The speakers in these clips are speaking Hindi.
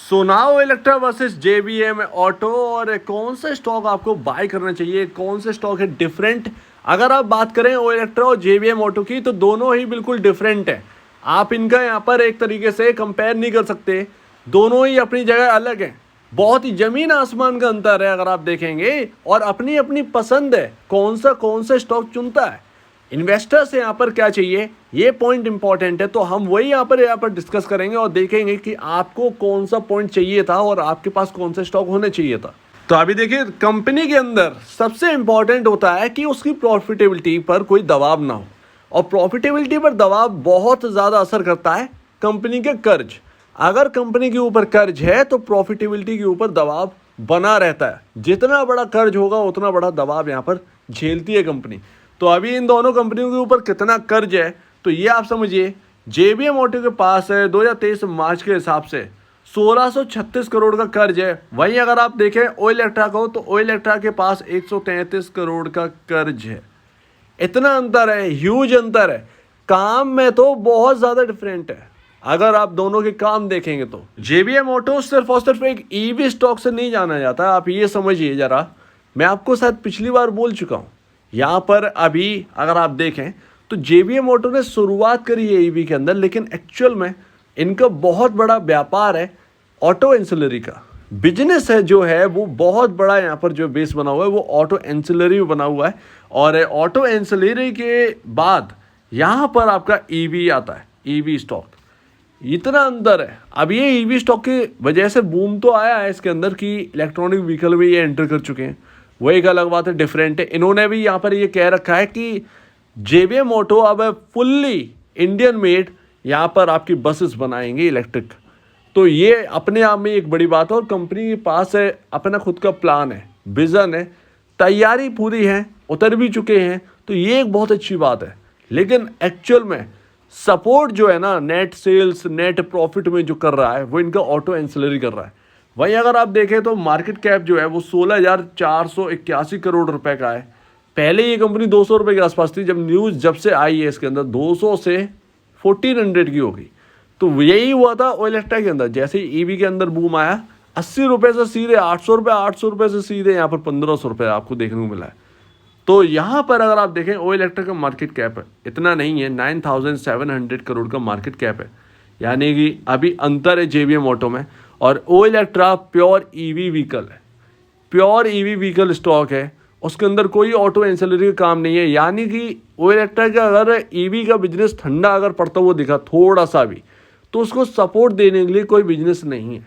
सो now Electra versus JBM Auto, और कौन सा स्टॉक आपको बाय करना चाहिए, कौन से स्टॉक है डिफरेंट। अगर आप बात करें ओ इलेक्ट्रा और जेबीएम ऑटो की, तो दोनों ही बिल्कुल डिफरेंट है। आप इनका यहाँ पर एक तरीके से कंपेयर नहीं कर सकते, दोनों ही अपनी जगह अलग हैं। बहुत ही जमीन आसमान का अंतर है अगर आप देखेंगे, और अपनी अपनी पसंद है कौन सा स्टॉक चुनता है। इन्वेस्टर से यहाँ पर क्या चाहिए, ये पॉइंट इंपॉर्टेंट है। तो हम वही यहाँ पर डिस्कस करेंगे और देखेंगे कि आपको कौन सा पॉइंट चाहिए था और आपके पास कौन सा स्टॉक होने चाहिए था। तो अभी देखिए, कंपनी के अंदर सबसे इंपॉर्टेंट होता है कि उसकी प्रॉफिटेबिलिटी पर कोई दबाव ना हो, और प्रॉफिटेबिलिटी पर दबाव बहुत ज़्यादा असर करता है कंपनी के कर्ज। अगर कंपनी के ऊपर कर्ज है तो प्रॉफिटेबिलिटी के ऊपर दबाव बना रहता है। जितना बड़ा कर्ज होगा उतना बड़ा दबाव यहाँ पर झेलती है कंपनी। तो अभी इन दोनों कंपनियों के ऊपर कितना कर्ज है, तो ये आप समझिए। जेबीएम ऑटो के पास है 2023 मार्च के हिसाब से 1636 करोड़ का कर्ज है। वहीं अगर आप देखें ओ इलेक्ट्रा को, तो ओ इलेक्ट्रा के पास 133 करोड़ का कर्ज है। इतना अंतर है, ह्यूज अंतर है। काम में तो बहुत ज़्यादा डिफरेंट है अगर आप दोनों के काम देखेंगे तो। जेबीएम ऑटो सिर्फ और सिर्फ एक ईवी स्टॉक से नहीं जाना जाता, आप ये समझिए ज़रा। मैं आपको शायद पिछली बार बोल चुका हूँ। यहाँ पर अभी अगर आप देखें तो जेबीएम ऑटो ने शुरुआत करी है ईवी के अंदर, लेकिन एक्चुअल में इनका बहुत बड़ा व्यापार है, ऑटो एंसिलरी का बिजनेस है जो है वो बहुत बड़ा। यहाँ पर जो बेस बना हुआ है वो ऑटो एंसिलरी में बना हुआ है, और ऑटो एंसिलरी के बाद यहाँ पर आपका ईवी आता है, ईवी स्टॉक। इतना अंदर है। अब ये ईवी स्टॉक की वजह से बूम तो आया है इसके अंदर कि इलेक्ट्रॉनिक व्हीकल में ये एंटर कर चुके हैं, वो एक अलग बात है, डिफरेंट है। इन्होंने भी यहाँ पर ये कह रखा है कि जेबीएम ऑटो अब फुल्ली इंडियन मेड यहाँ पर आपकी बसेस बनाएंगे इलेक्ट्रिक। तो ये अपने आप में एक बड़ी बात है, और कंपनी के पास है अपना खुद का प्लान है, विज़न है, तैयारी पूरी है, उतर भी चुके हैं। तो ये एक बहुत अच्छी बात है। लेकिन एक्चुअल में सपोर्ट जो है ना, नेट सेल्स नेट प्रॉफिट में जो कर रहा है वो इनका ऑटो एंसिलरी कर रहा है। वहीं अगर आप देखें तो मार्केट कैप जो है वो 16,481 करोड़ रुपए का है। पहले ये कंपनी 200 रुपये के आसपास थी। जब से आई है इसके अंदर 200 से 1400 की हो गई। तो यही हुआ था ओ इलेक्ट्रा के अंदर। जैसे ही ईवी के अंदर बूम आया, 80 रुपये से सीधे 800 रुपये, 800 रुपये से सीधे यहाँ पर 1500 रुपये आपको देखने को मिला है। तो यहाँ पर अगर आप देखें ओ इलेक्ट्रा का मार्केट कैप है इतना नहीं है, 9700 करोड़ का मार्केट कैप है। यानी कि अभी अंतर है जेबीएम ऑटो में। और ओ इलेक्ट्रा प्योर ईवी व्हीकल है, प्योर ईवी व्हीकल स्टॉक है, उसके अंदर कोई ऑटो एंसिलरी का काम नहीं है। यानी कि ओ इलेक्ट्रा का अगर ईवी का बिजनेस ठंडा अगर पड़ता हुआ दिखा थोड़ा सा भी, तो उसको सपोर्ट देने के लिए कोई बिजनेस नहीं है।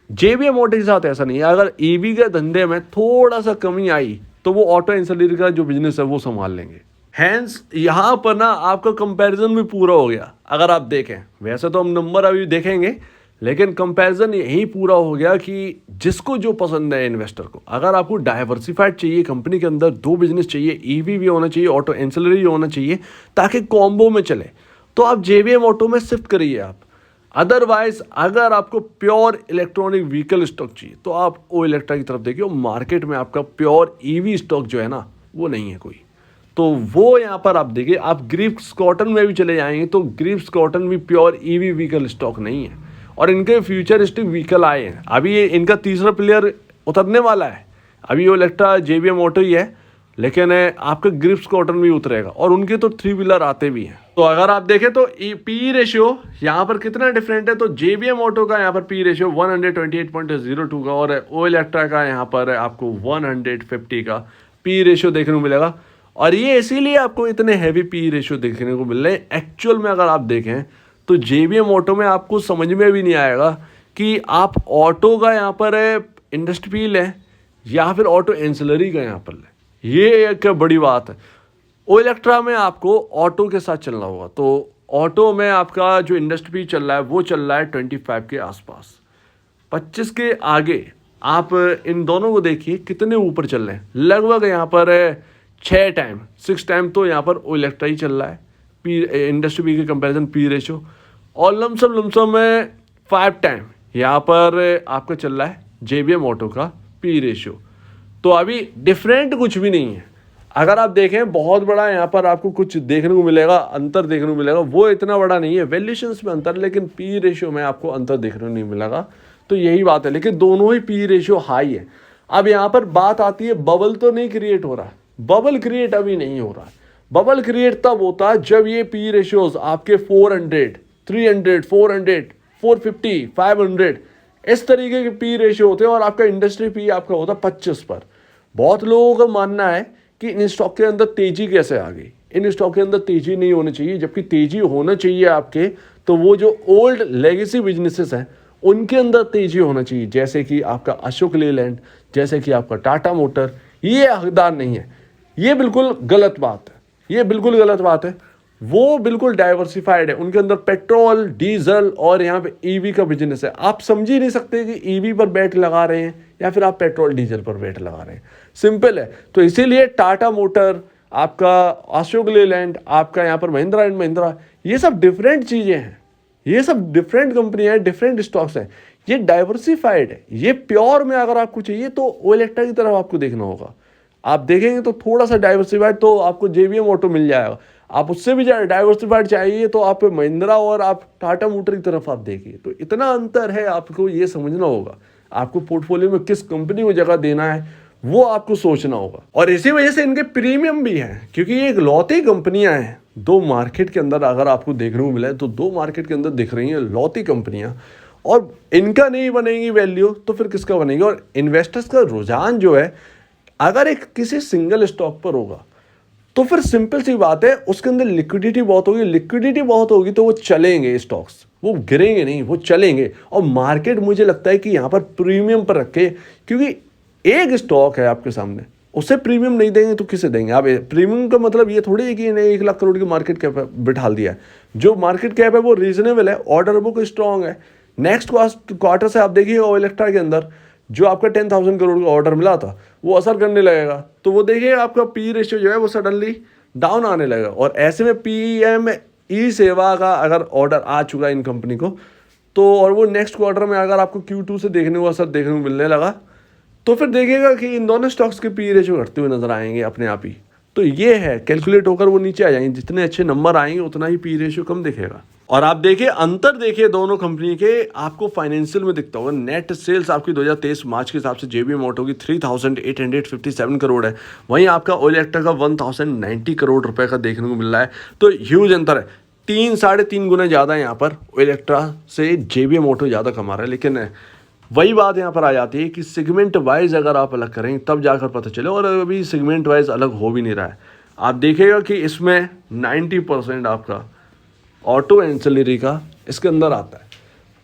जेबीएम ऑटो के साथ ऐसा नहीं है। अगर ईवी के धंधे में थोड़ा सा कमी आई तो वो ऑटो एंसिलरी का जो बिजनेस है वो संभाल लेंगे। हैंस यहाँ पर ना आपका कंपैरिजन भी पूरा हो गया। अगर आप देखें, वैसे तो हम नंबर अभी देखेंगे, लेकिन कंपैरिजन यही पूरा हो गया कि जिसको जो पसंद है इन्वेस्टर को। अगर आपको डाइवर्सिफाइड चाहिए, कंपनी के अंदर दो बिजनेस चाहिए, ईवी भी होना चाहिए, ऑटो एंसिलरी भी होना चाहिए, ताकि कॉम्बो में चले, तो आप जेबीएम ऑटो में शिफ्ट करिए आप। अदरवाइज अगर आपको प्योर इलेक्ट्रॉनिक व्हीकल स्टॉक चाहिए तो आप ओ इलेक्ट्रा की तरफ देखिए। मार्केट में आपका प्योर ईवी स्टॉक जो है ना वो नहीं है कोई। तो वो यहाँ पर आप देखिए, आप ग्रिप्स कॉटन में भी चले जाएंगे तो ग्रिप्स कॉटन भी प्योर ईवी व्हीकल स्टॉक नहीं है। और इनके फ्यूचरिस्टिक व्हीकल आए हैं, अभी ये इनका तीसरा प्लेयर उतरने वाला है। अभी वो इलेक्ट्रा जेबीएम ऑटो ही है, लेकिन आपका ग्रिप्स कॉटन भी उतरेगा, और उनके तो 3 व्हीलर आते भी हैं। तो अगर आप देखें तो पी रेशियो यहाँ पर कितना डिफरेंट है, तो जेबीएम ऑटो का यहाँ पर पी रेशियो 128.02 का, और ओ इलेक्ट्रा का यहाँ पर आपको 150 का पी रेशियो देखने को मिलेगा। और ये इसीलिए आपको इतने हैवी पी रेशियो देखने को मिल रहे हैं। एक्चुअल में अगर आप देखें तो जेबीएम ऑटो में आपको समझ में भी नहीं आएगा कि आप ऑटो का यहाँ पर इंडस्ट्री लें या फिर ऑटो एंसिलरी का यहाँ पर लें। ये एक बड़ी बात है। ओ इलेक्ट्रा में आपको ऑटो के साथ चलना होगा। तो ऑटो में आपका जो इंडस्ट्री चल रहा है वो चल रहा है 25 के आसपास, 25 के आगे। आप इन दोनों को देखिए कितने ऊपर चल रहे हैं। लगभग यहाँ पर 6 टाइम तो यहाँ पर ओ इलेक्ट्रा ही चल रहा है पी इंडस्ट्री के कंपैरिजन पी रेशो, और लमसम में 5 टाइम यहाँ पर आपका चल रहा है जेबीएम ऑटो का पी रेशो। तो अभी डिफरेंट कुछ भी नहीं है। अगर आप देखें बहुत बड़ा यहाँ पर आपको कुछ देखने को मिलेगा, अंतर देखने को मिलेगा, वो इतना बड़ा नहीं है। वैल्यूएशंस में अंतर, लेकिन पी रेशियो में आपको अंतर देखने को नहीं मिलेगा। तो यही बात है, लेकिन दोनों ही पी रेशियो हाई है। अब यहाँ पर बात आती है, बबल तो नहीं क्रिएट हो रहा है, बबल क्रिएट अभी नहीं हो रहा है। बबल क्रिएट तब होता है जब ये पी रेशियोज आपके 400, 300, 400, 450, 500 इस तरीके के पी रेशियो होते हैं, और आपका इंडस्ट्री पी आपका होता है 25 पर। बहुत लोगों का मानना है कि इन स्टॉक के अंदर तेजी कैसे आ गई, इन स्टॉक के अंदर तेजी नहीं होनी चाहिए, जबकि तेजी होना चाहिए आपके, तो वो जो ओल्ड लेगेसी बिजनेसेस हैं उनके अंदर तेजी होना चाहिए, जैसे कि आपका अशोक लेलैंड, जैसे कि आपका टाटा मोटर, ये हकदार नहीं है। ये बिल्कुल गलत बात है, ये बिल्कुल गलत बात है। वो बिल्कुल डाइवर्सिफाइड है, उनके अंदर पेट्रोल, डीजल और यहाँ पे ईवी का बिजनेस है। आप समझ ही नहीं सकते कि ईवी पर बैट लगा रहे हैं या फिर आप पेट्रोल डीजल पर बैट लगा रहे हैं, सिंपल है। तो इसीलिए टाटा मोटर, आपका अशोक लेलैंड, आपका यहाँ पर महिंद्रा एंड महिंद्रा, ये सब डिफरेंट चीज़ें हैं, ये सब डिफरेंट कंपनियां हैं, डिफरेंट स्टॉक्स हैं, ये डाइवर्सिफाइड है। ये प्योर में अगर आपको चाहिए तो ओलेक्ट्रा की तरफ आपको देखना होगा। आप देखेंगे तो थोड़ा सा डाइवर्सिफाइड तो आपको जेबीएम ऑटो मिल जाएगा। आप उससे भी डाइवर्सिफाइड चाहिए तो आप महिंद्रा और आप टाटा मोटर की तरफ आप देखिए। तो इतना अंतर है, आपको ये समझना होगा आपको पोर्टफोलियो में किस कंपनी को जगह देना है, वो आपको सोचना होगा। और इसी वजह से इनके प्रीमियम भी हैं, क्योंकि ये इकलौती कंपनियां हैं दो मार्केट के अंदर। अगर आपको देखने को मिला है तो दो मार्केट के अंदर दिख रही हैं लौती कंपनियां, और इनका नहीं बनेगी वैल्यू तो फिर किसका बनेगी। और इन्वेस्टर्स का रुझान जो है अगर एक किसी सिंगल स्टॉक पर होगा तो फिर सिंपल सी बात है, उसके अंदर लिक्विडिटी बहुत होगी, लिक्विडिटी बहुत होगी तो वो चलेंगे स्टॉक्स, वो गिरेंगे नहीं, वो चलेंगे। और मार्केट मुझे लगता है कि यहाँ पर प्रीमियम पर रखे, क्योंकि एक स्टॉक है आपके सामने, उससे प्रीमियम नहीं देंगे तो किसे देंगे आप। प्रीमियम का मतलब ये थोड़ी है कि इन्हें 1 लाख करोड़ की मार्केट कैप बिठा दिया है। जो मार्केट कैप है वो रीजनेबल है, ऑर्डर बुक स्ट्रॉन्ग है। नेक्स्ट क्वार्टर से आप देखिए ओलेक्ट्रा के अंदर जो आपका 10,000 करोड़ का ऑर्डर मिला था वो असर करने लगेगा, तो वो देखिए आपका पी रेशियो जो है वो सडनली डाउन आने लगेगा। और ऐसे में पीएम ई सेवा का अगर ऑर्डर आ चुका है इन कंपनी को, तो और वो नेक्स्ट क्वार्टर में अगर आपको Q2 से देखने को असर देखने को मिलने लगा, तो फिर देखिएगा कि इन दोनों स्टॉक्स के पी रेशियो घटते हुए नजर आएंगे अपने आप ही। तो ये है, कैलकुलेट होकर वो नीचे आ जाएंगे, जितने अच्छे नंबर आएंगे उतना ही पी रेशियो कम दिखेगा। और आप देखिए अंतर देखिए दोनों कंपनी के, आपको फाइनेंशियल में दिखता होगा। नेट सेल्स आपकी 2023 मार्च के हिसाब से जेबीएम ऑटो की 3,857 करोड़ है, वहीं आपका ओलेक्ट्रा का 1,090 करोड़ रुपए का देखने को मिल रहा है। तो ह्यूज अंतर है, 3-3.5 गुना ज़्यादा यहाँ पर ओलेक्ट्रा से जेबीएम ऑटो ज़्यादा कमा रहा है। लेकिन वही बात यहाँ पर आ जाती है कि सेगमेंट वाइज अगर आप अलग करें तब जाकर पता चले, और अभी सेगमेंट वाइज अलग हो भी नहीं रहा है। आप देखिएगा कि इसमें 90% आपका ऑटो एंसिलरी का इसके अंदर आता है,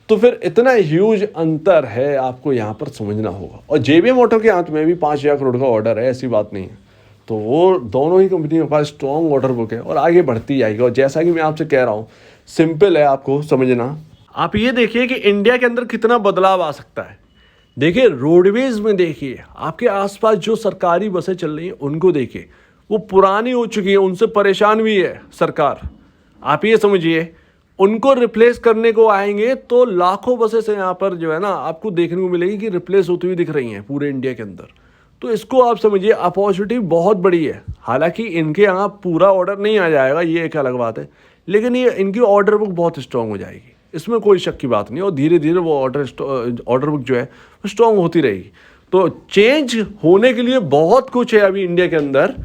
तो फिर इतना ह्यूज अंतर है, आपको यहाँ पर समझना होगा। और जेबीएम ऑटो के हाथ में भी 5,000 करोड़ का ऑर्डर है, ऐसी बात नहीं है। तो वो दोनों ही कंपनी के पास स्ट्रॉन्ग ऑर्डर बुक है और आगे बढ़ती जाएगी। और जैसा कि मैं आपसे कह रहा हूँ, सिंपल है आपको समझना। आप ये देखिए कि इंडिया के अंदर कितना बदलाव आ सकता है। देखिए रोडवेज में देखिए, आपके आसपास जो सरकारी बसें चल रही हैं उनको देखिए, वो पुरानी हो चुकी है, उनसे परेशान भी है सरकार। आप ये समझिए, उनको रिप्लेस करने को आएंगे तो लाखों बसें से यहाँ पर जो है ना आपको देखने को मिलेगी कि रिप्लेस होती हुई दिख रही हैं पूरे इंडिया के अंदर। तो इसको आप समझिए, अपॉर्चुनिटी बहुत बड़ी है। हालांकि इनके यहाँ पूरा ऑर्डर नहीं आ जाएगा, ये एक अलग बात है, लेकिन ये इनकी ऑर्डर बुक बहुत स्ट्रांग हो जाएगी, इसमें कोई शक की बात नहीं। और धीरे धीरे वो ऑर्डर बुक जो है वो स्ट्रांग होती रहेगी। तो चेंज होने के लिए बहुत कुछ है अभी इंडिया के अंदर,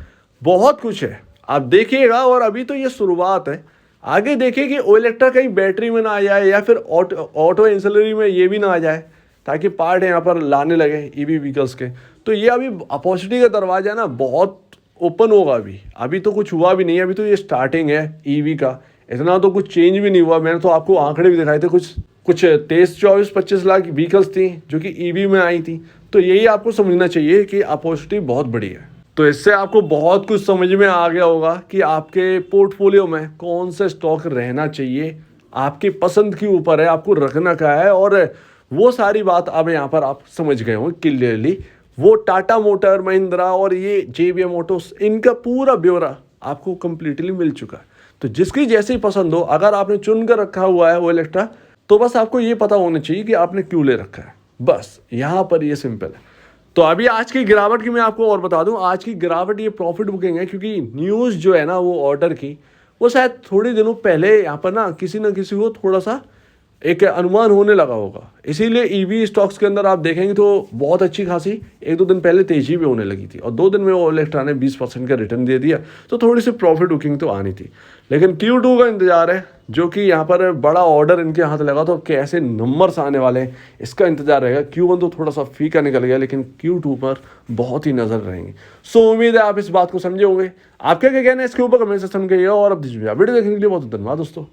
बहुत कुछ है, आप देखिएगा। और अभी तो ये शुरुआत है, आगे देखिए कि ओलेक्ट्रा कहीं बैटरी में ना आ जाए या फिर ऑटो एंसिलरी में ये भी ना आ जाए, ताकि पार्ट यहाँ पर लाने लगे ईवी व्हीकल्स के। तो ये अभी अपॉर्चुनिटी का दरवाजा ना बहुत ओपन होगा। अभी तो कुछ हुआ भी नहीं है, अभी तो ये स्टार्टिंग है ईवी का, इतना तो कुछ चेंज भी नहीं हुआ। मैंने तो आपको आंकड़े भी दिखाए थे, कुछ 23, 24, 25 लाख व्हीकल्स थी जो कि ईवी में आई थी। तो यही आपको समझना चाहिए कि अपॉर्चुनिटी बहुत बड़ी है। तो इससे आपको बहुत कुछ समझ में आ गया होगा कि आपके पोर्टफोलियो में कौन सा स्टॉक रहना चाहिए, आपकी पसंद के ऊपर है, आपको रखना क्या है। और वो सारी बात अब यहाँ पर आप समझ गए होंगे क्लियरली। वो टाटा मोटर, महिंद्रा और ये जेबीएम ऑटोस, इनका पूरा ब्यौरा आपको कंप्लीटली मिल चुका है। तो जिसकी जैसी पसंद हो, अगर आपने चुन कर रखा हुआ है ओलेक्ट्रा, तो बस आपको ये पता होना चाहिए कि आपने क्यों ले रखा है, बस यहाँ पर ये सिंपल है। तो अभी आज की गिरावट की मैं आपको और बता दूं, आज की गिरावट ये प्रॉफिट बुकिंग है, क्योंकि न्यूज़ जो है ना वो ऑर्डर की, वो शायद थोड़े दिनों पहले यहाँ पर ना किसी को थोड़ा सा एक अनुमान होने लगा होगा। इसीलिए ईवी स्टॉक्स के अंदर आप देखेंगे तो बहुत अच्छी खासी 1-2 दिन पहले तेजी भी होने लगी थी और 2 दिन में वो इलेक्ट्रा ने 20% का रिटर्न दे दिया, तो थोड़ी सी प्रॉफिट बुकिंग तो आनी थी। लेकिन Q2 का इंतजार है, जो कि यहाँ पर बड़ा ऑर्डर इनके हाथ लगा, तो कैसे नंबर्स आने वाले हैं इसका इंतजार रहेगा। Q1 तो थोड़ा सा फीका निकल गया, लेकिन Q2 पर बहुत ही नजर रहेंगी। सो उम्मीद है आप इस बात को समझे होंगे। आपके क्या कहना है इसके ऊपर कमेंट सेक्शन में कहिए, और अब वीडियो देखने के लिए बहुत धन्यवाद दोस्तों।